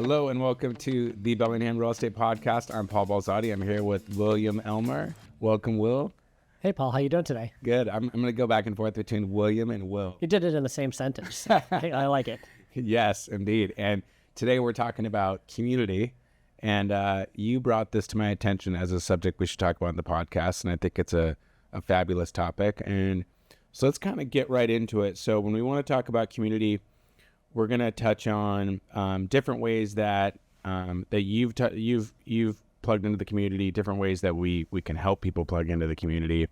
Hello and welcome to the Bellingham Real Estate Podcast. I'm Paul Balzotti. I'm here with William Elmer. Welcome, Will. Hey, Paul. How you doing today? Good. I'm going to go back and forth between William and Will. You did it in the same sentence. I like it. Yes, indeed. And today we're talking about community. And you brought this to my attention as a subject we should talk about in the podcast. And I think it's a fabulous topic. And so let's kind of get right into it. So when we want to talk about community, we're going to touch on different ways that you've plugged into the community, different ways that we can help people plug into the community.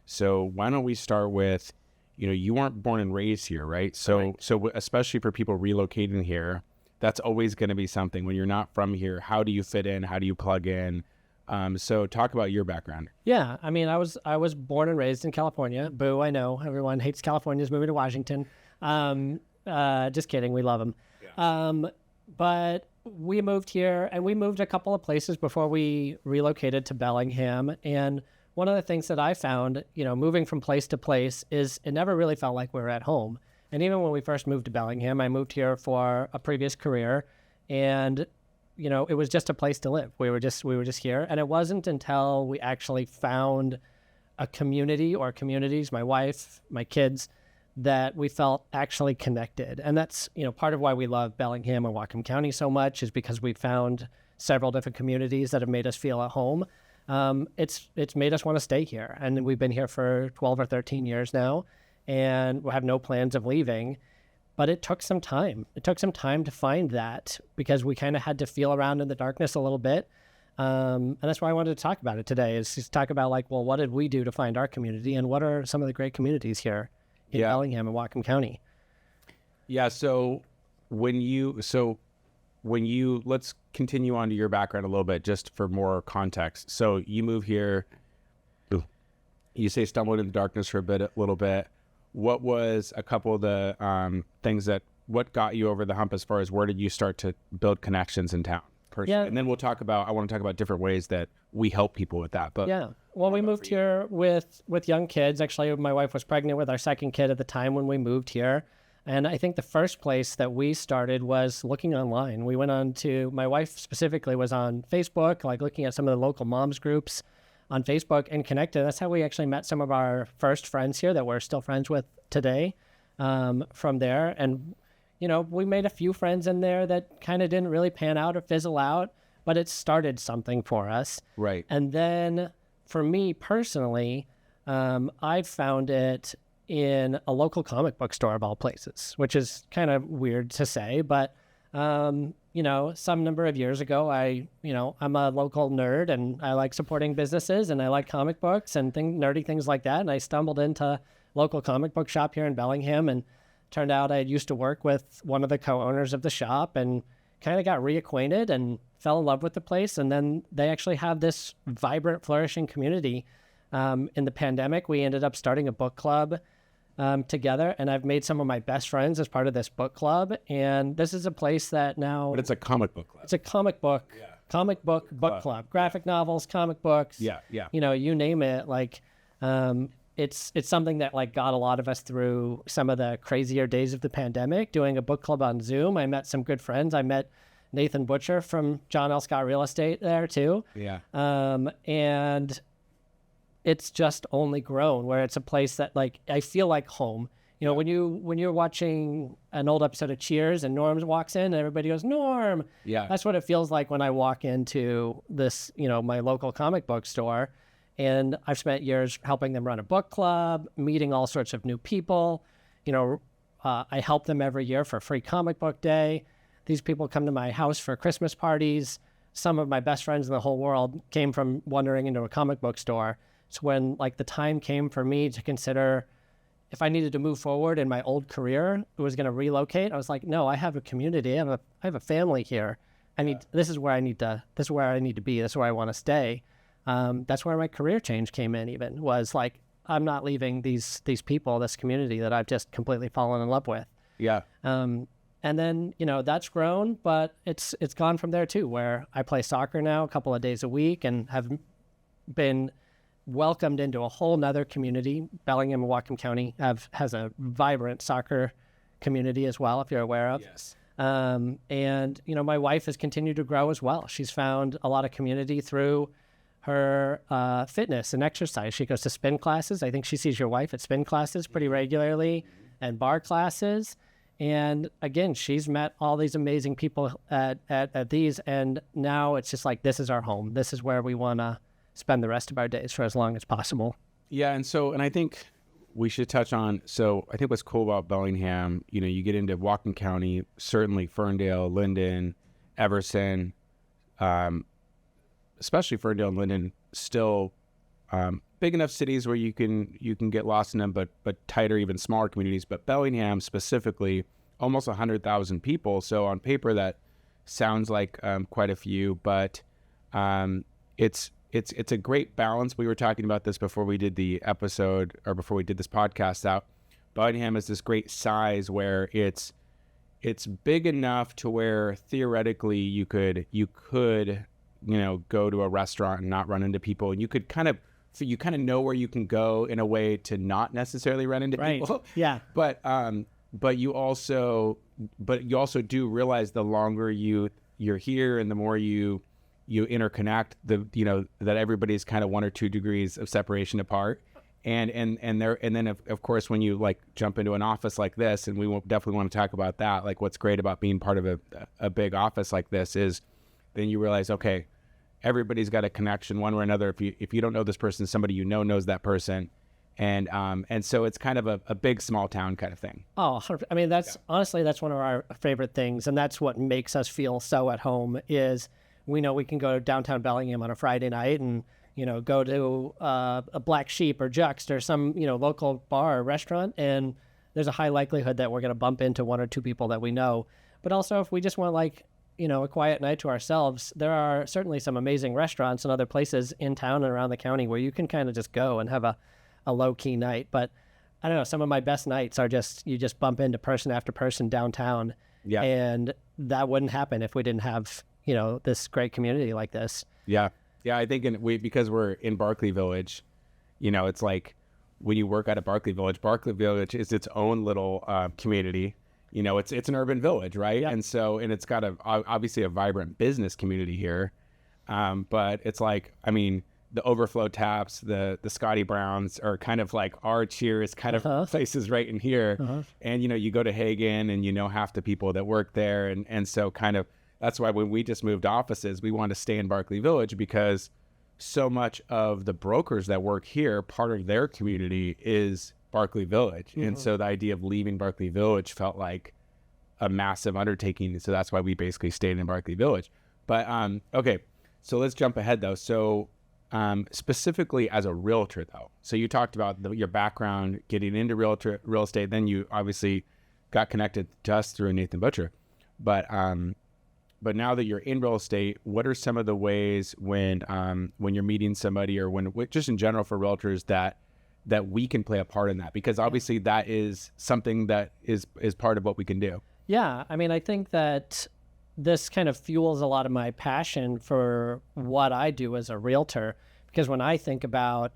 So why don't we start with, you weren't born and raised here, right? So especially for people relocating here, that's always going to be something. When you're not from here, how do you fit in? How do you plug in? So talk about your background. Yeah, I mean, I was born and raised in California. Boo, I know everyone hates Californians moving to Washington. Just kidding. We love them. Yeah. But we moved here, and we moved a couple of places before we relocated to Bellingham. And one of the things that I found, moving from place to place is it never really felt like we were at home. And even when we first moved to Bellingham, I moved here for a previous career, and it was just a place to live. We were just here. And it wasn't until we actually found a community or communities, my wife, my kids, that we felt actually connected. And that's, part of why we love Bellingham and Whatcom County so much, is because we found several different communities that have made us feel at home. It's made us want to stay here. And we've been here for 12 or 13 years now, and we have no plans of leaving. But it took some time. It took some time to find that, because we kind of had to feel around in the darkness a little bit. And that's why I wanted to talk about it today, is just talk about what did we do to find our community, and what are some of the great communities here in Bellingham and Whatcom County. Yeah. So let's continue on to your background a little bit, just for more context. So you move here, you say stumbled in the darkness for a little bit. What was a couple of the things what got you over the hump as far as where did you start to build connections in town? Yeah. And then I want to talk about different ways that we help people with that. But yeah. Well, we moved here with young kids. Actually, my wife was pregnant with our second kid at the time when we moved here. And I think the first place that we started was looking online. We went on to, my wife specifically was on Facebook, looking at some of the local moms groups on Facebook, and connected. That's how we actually met some of our first friends here that we're still friends with today from there. And, we made a few friends in there that kind of didn't really pan out or fizzle out, but it started something for us. Right. And then for me personally, I found it in a local comic book store of all places, which is kind of weird to say, but, some number of years ago, I'm a local nerd, and I like supporting businesses, and I like comic books and nerdy things like that. And I stumbled into a local comic book shop here in Bellingham, and turned out I used to work with one of the co-owners of the shop, and kind of got reacquainted and fell in love with the place. And then they actually have this vibrant, flourishing community. In the pandemic, we ended up starting a book club together, and I've made some of my best friends as part of this book club. And this is a place that now... But it's a comic book club. It's a comic book club. Graphic novels, comic books. Yeah. You name it. It's something that got a lot of us through some of the crazier days of the pandemic, doing a book club on Zoom. I met some good friends. I met Nathan Butcher from John L. Scott Real Estate there too. Yeah. And it's just only grown, where it's a place that I feel like home. When you're watching an old episode of Cheers and Norm walks in and everybody goes, Norm. Yeah. That's what it feels like when I walk into this, my local comic book store. And I've spent years helping them run a book club, meeting all sorts of new people. I help them every year for Free Comic Book Day. These people come to my house for Christmas parties. Some of my best friends in the whole world came from wandering into a comic book store. So when the time came for me to consider if I needed to move forward in my old career, I was going to relocate. I was like, no, I have a community. I have a family here. This is where I need to be. This is where I want to stay. That's where my career change came in, even, was I'm not leaving these people, this community that I've just completely fallen in love with. Yeah. And then, that's grown, but it's gone from there too, where I play soccer now a couple of days a week, and have been welcomed into a whole nother community. Bellingham and Whatcom County has a vibrant soccer community as well, if you're aware of. Yes. And, my wife has continued to grow as well. She's found a lot of community through her fitness and exercise. She goes to spin classes. I think she sees your wife at spin classes pretty regularly and bar classes. And again, she's met all these amazing people at these. And now it's just like, this is our home. This is where we want to spend the rest of our days for as long as possible. Yeah. And I think we should touch on, so I think what's cool about Bellingham, you get into Whatcom County, certainly Ferndale, Linden, Everson, especially Ferndale and Linden, still big enough cities where you can get lost in them, but tighter, even smaller communities. But Bellingham specifically, almost 100,000 people. So on paper, that sounds like quite a few, but it's a great balance. We were talking about this before we did the episode, or before we did this podcast out. Bellingham is this great size where it's big enough to where theoretically you could go to a restaurant and not run into people, and you kind of know where you can go in a way to not necessarily run into people. Yeah. But you also do realize the longer you're here and the more you interconnect, that everybody's kind of 1 or 2 degrees of separation apart. And then of course, when you like jump into an office like this, and we will definitely want to talk about that, like what's great about being part of a big office like this is then you realize, okay, everybody's got a connection one way or another. If you don't know this person, somebody knows that person. And so it's kind of a big small town kind of thing. Oh, I mean, honestly, that's one of our favorite things. And that's what makes us feel so at home is we know we can go to downtown Bellingham on a Friday night and, go to a Black Sheep or Juxt or some, local bar or restaurant. And there's a high likelihood that we're going to bump into 1 or 2 people that we know. But also if we just want a quiet night to ourselves, there are certainly some amazing restaurants and other places in town and around the county where you can kind of just go and have a low-key night. But I don't know, some of my best nights are you just bump into person after person downtown. Yeah. And that wouldn't happen if we didn't have, this great community like this. Yeah. Yeah. I think because we're in Barclay Village, it's like when you work out at Barclay Village is its own little community. It's an urban village, right? Yeah. And it's got obviously a vibrant business community here. But it's like, I mean, the Overflow Taps, the Scotty Browns are kind of like our Cheers kind of places right in here. And, you go to Hagen and half the people that work there. And so kind of, that's why when we just moved offices, we wanted to stay in Barclay Village because so much of the brokers that work here, part of their community is Barclay Village. And so the idea of leaving Barclay Village felt like a massive undertaking. So that's why we basically stayed in Barclay Village. But, okay, so let's jump ahead though. So specifically as a realtor though, so you talked about your background getting into real estate, then you obviously got connected to us through Nathan Butcher. But now that you're in real estate, what are some of the ways when you're meeting somebody or when just in general for realtors that we can play a part in that? Because obviously that is something that is part of what we can do. Yeah. I mean, I think that this kind of fuels a lot of my passion for what I do as a realtor, because when I think about,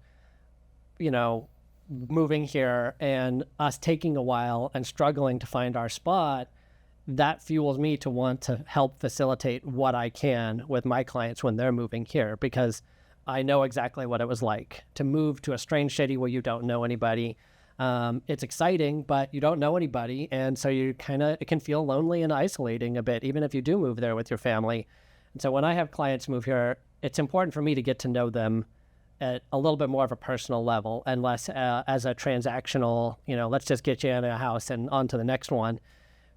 moving here and us taking a while and struggling to find our spot, that fuels me to want to help facilitate what I can with my clients when they're moving here, because I know exactly what it was like to move to a strange city where you don't know anybody. It's exciting, but you don't know anybody. And so it can feel lonely and isolating a bit, even if you do move there with your family. And so when I have clients move here, it's important for me to get to know them at a little bit more of a personal level and less as a transactional, let's just get you in a house and on to the next one,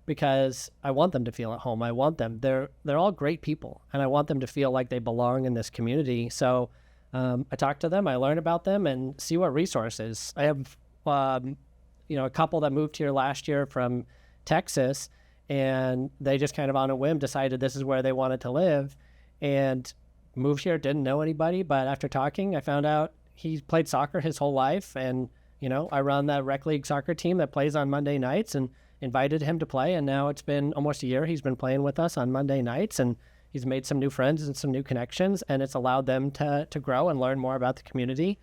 because I want them to feel at home. I want them, they're all great people, and I want them to feel like they belong in this community. So I talk to them, I learn about them and see what resources. I have a couple that moved here last year from Texas, and they just kind of on a whim decided this is where they wanted to live and moved here, didn't know anybody. But after talking, I found out he played soccer his whole life. And, I run that rec league soccer team that plays on Monday nights and invited him to play. And now it's been almost a year. He's been playing with us on Monday nights, and he's made some new friends and some new connections, and it's allowed them to grow and learn more about the community.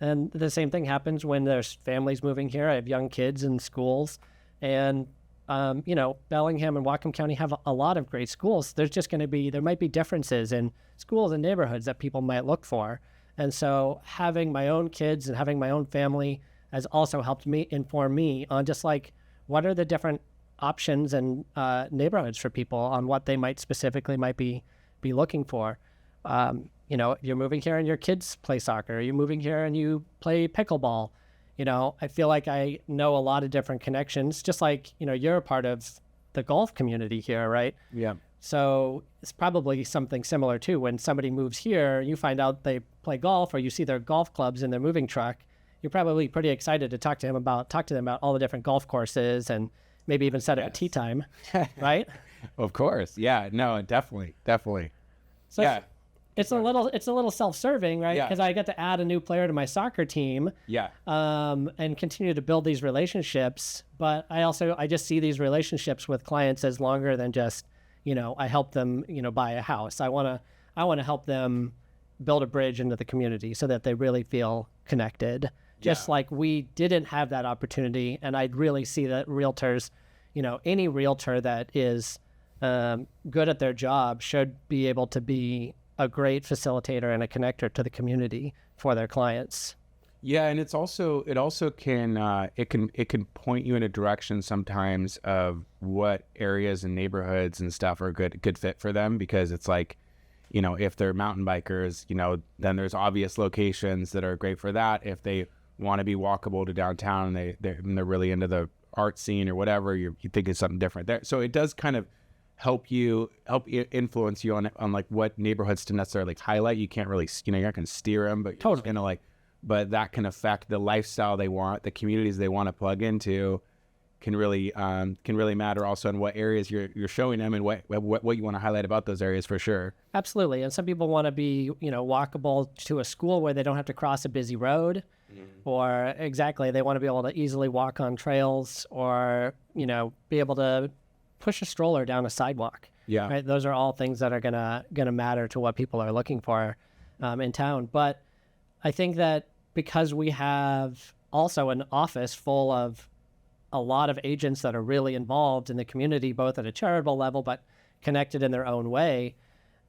And the same thing happens when there's families moving here. I have young kids in schools, and Bellingham and Whatcom County have a lot of great schools. There might be differences in schools and neighborhoods that people might look for. And so having my own kids and having my own family has also helped me inform me on just like, what are the different options and neighborhoods for people on what they might be looking for. You're moving here and your kids play soccer. You're moving here and you play pickleball. I feel like I know a lot of different connections, just like, you're a part of the golf community here, right? Yeah. So it's probably something similar too. When somebody moves here, you find out they play golf or you see their golf clubs in their moving truck, you're probably pretty excited to talk to them about all the different golf courses and maybe even set a tee time, right? Of course. Yeah, no, definitely. So yeah. It's a little self-serving, right? Yeah. Because I get to add a new player to my soccer team. Yeah. And continue to build these relationships. But I just see these relationships with clients as longer than just, I help them, buy a house. I want to help them build a bridge into the community so that they really feel connected. Just like we didn't have that opportunity. And I'd really see that realtors, any realtor that is good at their job should be able to be a great facilitator and a connector to the community for their clients. Yeah, and it also can point you in a direction sometimes of what areas and neighborhoods and stuff are good fit for them, because it's like, if they're mountain bikers, then there's obvious locations that are great for that. If they want to be walkable to downtown and they're really into the art scene or whatever, you think it's something different there. So it does kind of help influence you on like what neighborhoods to necessarily highlight. You can't really, you're not going to steer them, but totally. But that can affect the lifestyle they want, the communities they want to plug into, can really matter also in what areas you're showing them and what you want to highlight about those areas for sure. Absolutely. And some people want to be, walkable to a school where they don't have to cross a busy road, or they want to be able to easily walk on trails, or, be able to push a stroller down a sidewalk. Yeah. Right. Those are all things that are gonna matter to what people are looking for in town. But I think that because we have also an office full of a lot of agents that are really involved in the community, both at a charitable level, but connected in their own way,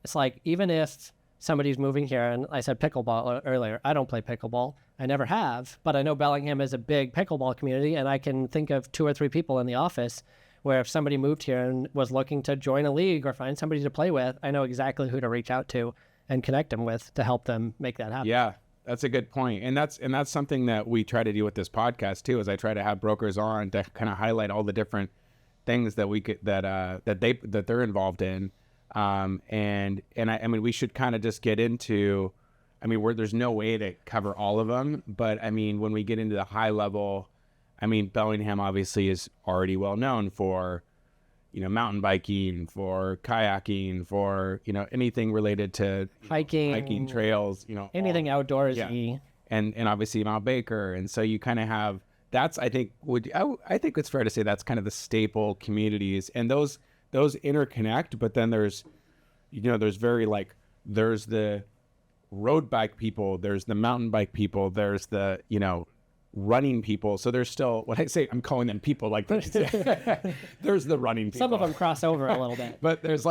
it's like, even if somebody's moving here, and I said pickleball earlier, I don't play pickleball. I never have, but I know Bellingham is a big pickleball community, and I can think of 2 or 3 people in the office where if somebody moved here and was looking to join a league or find somebody to play with, I know exactly who to reach out to and connect them with to help them make that happen. Yeah, that's a good point. And that's something that we try to do with this podcast too, is I try to have brokers on to kind of highlight all the different things that they're involved in. And I mean, we should kind of just get into, there's no way to cover all of them, but when we get into the high level, Bellingham obviously is already well known for, mountain biking, for kayaking, for, anything related to hiking trails, anything outdoorsy. Yeah. And obviously Mount Baker. And so you kind of have, that's, I think it's fair to say that's kind of the staple communities, and those interconnect, but then there's the road bike people, there's the mountain bike people, there's the, running people. So there's still, when I say I'm calling them people, like there's the running people. Some of them cross over a little bit. But there's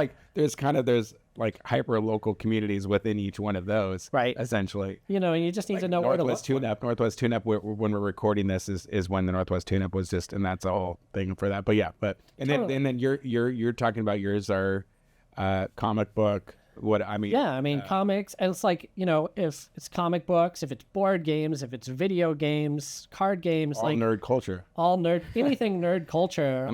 hyper local communities within each one of those, right? Essentially, and you just need to know where to look. Northwest Tune-Up, when we're recording this is when the Northwest Tune-Up was just, and that's a whole thing for that. But yeah, then you're talking about yours are comic book. Comics, and it's like, if it's comic books, if it's board games, if it's video games, card games, all nerd culture, anything nerd culture.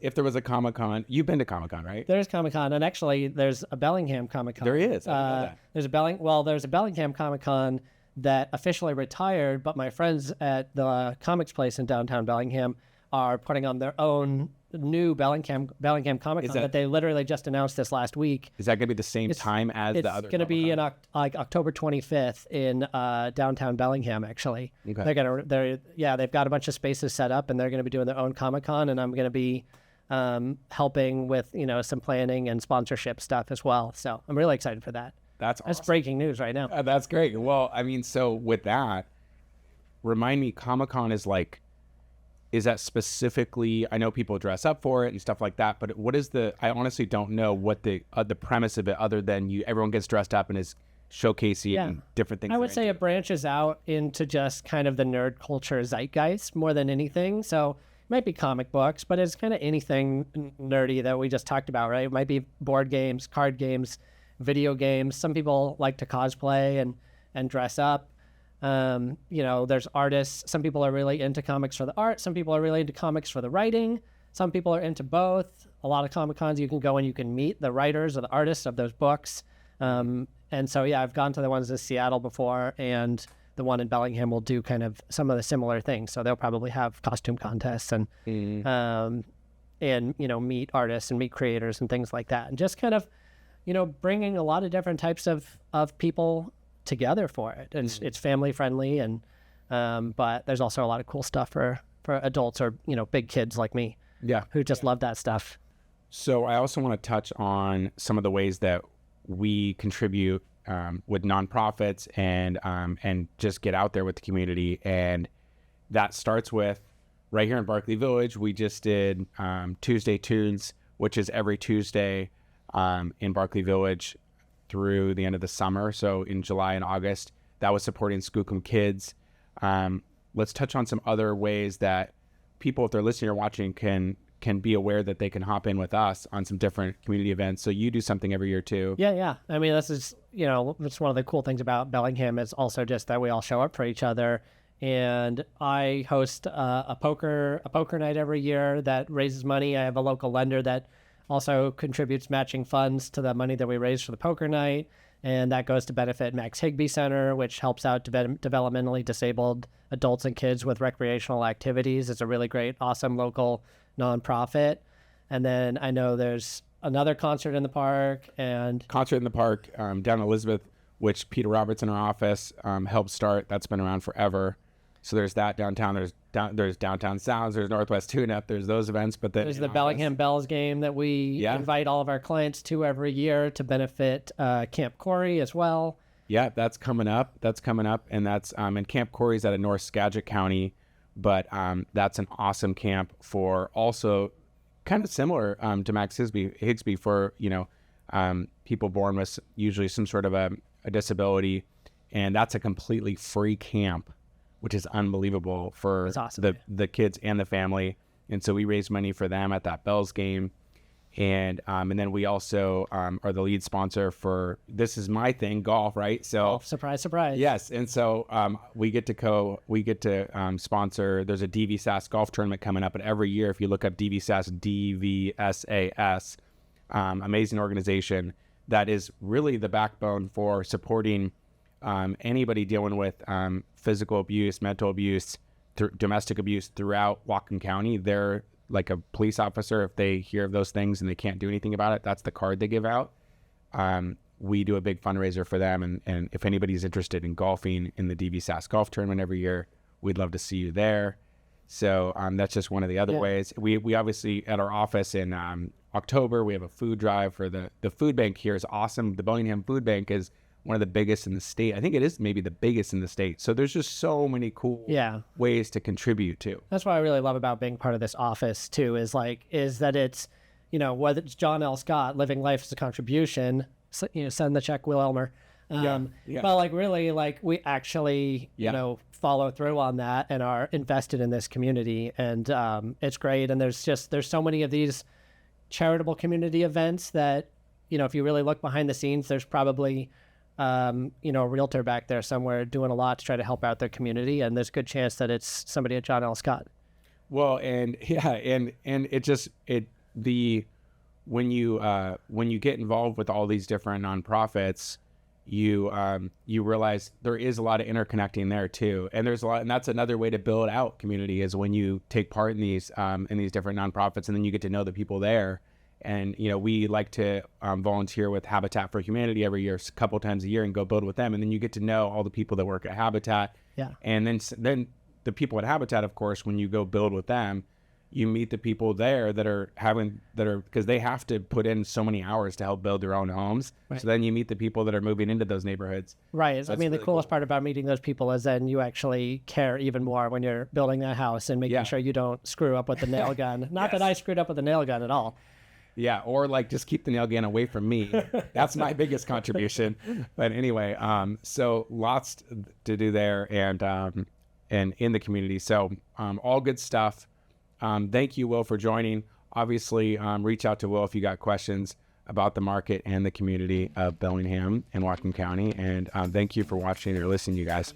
If there was a Comic-Con, you've been to Comic-Con, right? There's Comic-Con, and actually there's a Bellingham Comic-Con. There is. There's a Bellingham Comic-Con that officially retired, but my friends at the comics place in downtown Bellingham are putting on their own new Bellingham Comic-Con that they literally just announced this last week. Is that going to be the same time as the other? It's going to be in October 25th in downtown Bellingham. Actually, okay. They've got a bunch of spaces set up, and they're going to be doing their own Comic-Con, and I'm going to be helping with some planning and sponsorship stuff as well. So I'm really excited for that. That's awesome. That's breaking news right now. That's great. Well, so with that, remind me, Comic-Con is like is that specifically, I know people dress up for it and stuff like that, but what is I honestly don't know what the premise of it, other than everyone gets dressed up and is showcasing and different things. I would say it branches out into just kind of the nerd culture zeitgeist more than anything. So it might be comic books, but it's kind of anything nerdy that we just talked about, right? It might be board games, card games, video games. Some people like to cosplay and dress up. There's artists. Some people are really into comics for the art. Some people are really into comics for the writing. Some people are into both. A lot of Comic Cons you can go and you can meet the writers or the artists of those books. And so, I've gone to the ones in Seattle before, and the one in Bellingham will do kind of some of the similar things. So they'll probably have costume contests and meet artists and meet creators and things like that. And just kind of, bringing a lot of different types of people together for it. It's family friendly, and but there's also a lot of cool stuff for adults or big kids like me, who just love that stuff. So I also want to touch on some of the ways that we contribute with nonprofits and just get out there with the community, and that starts with right here in Berkeley Village. We just did Tuesday Tunes, which is every Tuesday in Berkeley Village through the end of the summer. So in July and August, that was supporting Skookum Kids. Let's touch on some other ways that people, if they're listening or watching, can be aware that they can hop in with us on some different community events. So you do something every year too. Yeah. I mean, this is, it's one of the cool things about Bellingham is also just that we all show up for each other. And I host a poker night every year that raises money. I have a local lender that also contributes matching funds to the money that we raise for the poker night. And that goes to benefit Max Higbee Center, which helps out developmentally disabled adults and kids with recreational activities. It's a really great, awesome local nonprofit. And then I know there's another concert in the park down in Elizabeth, which Peter Roberts in our office helped start. That's been around forever. So there's that downtown. There's Downtown Sounds. There's Northwest Tune-Up. There's those events. But then there's the Bellingham Bells game that we invite all of our clients to every year to benefit Camp Corey as well. Yeah, that's coming up. And that's and Camp Corey's out of North Skagit County, but that's an awesome camp for also kind of similar to Max Higbee for people born with usually some sort of a disability, and that's a completely free camp, which is unbelievable for awesome, the kids and the family. And so we raise money for them at that Bells game. And then we also are the lead sponsor for, this is my thing, golf, right? So surprise. Yes. And so we get to sponsor, there's a DVSASS golf tournament coming up. And every year, if you look up DVSASS, amazing organization that is really the backbone for supporting anybody dealing with physical abuse, mental abuse, domestic abuse throughout Whatcom County. They're like a police officer. If they hear of those things and they can't do anything about it, that's the card they give out. We do a big fundraiser for them. And if anybody's interested in golfing in the DVSASS golf tournament every year, we'd love to see you there. So that's just one of the other ways. We obviously, at our office in October, we have a food drive for the food bank here is awesome. The Bellingham Food Bank is one of the biggest in the state. I think it is maybe the biggest in the state. So there's just so many cool ways to contribute to. That's what I really love about being part of this office too, is that it's, whether it's John L. Scott, living life as a contribution, send the check, Will Elmer. But really, we actually, follow through on that and are invested in this community. And it's great. And there's so many of these charitable community events that, if you really look behind the scenes, there's probably a realtor back there somewhere doing a lot to try to help out their community, and there's a good chance that it's somebody at John L. Scott. Well, and when you get involved with all these different nonprofits, you realize there is a lot of interconnecting there too, and there's a lot, and that's another way to build out community is when you take part in these different nonprofits, and then you get to know the people there. And, we like to volunteer with Habitat for Humanity every year, a couple times a year, and go build with them. And then you get to know all the people that work at Habitat. Yeah. And then the people at Habitat, of course, when you go build with them, you meet the people there because they have to put in so many hours to help build their own homes. Right. So then you meet the people that are moving into those neighborhoods. Right. So I mean, the really coolest cool. part about meeting those people is then you actually care even more when you're building that house and making sure you don't screw up with the nail gun. Not that I screwed up with the nail gun at all. Yeah, or like just keep the nail gun away from me. That's my biggest contribution. But anyway, so lots to do there and in the community. So all good stuff. Thank you, Will, for joining. Obviously, reach out to Will if you got questions about the market and the community of Bellingham and Whatcom County. And thank you for watching or listening, you guys.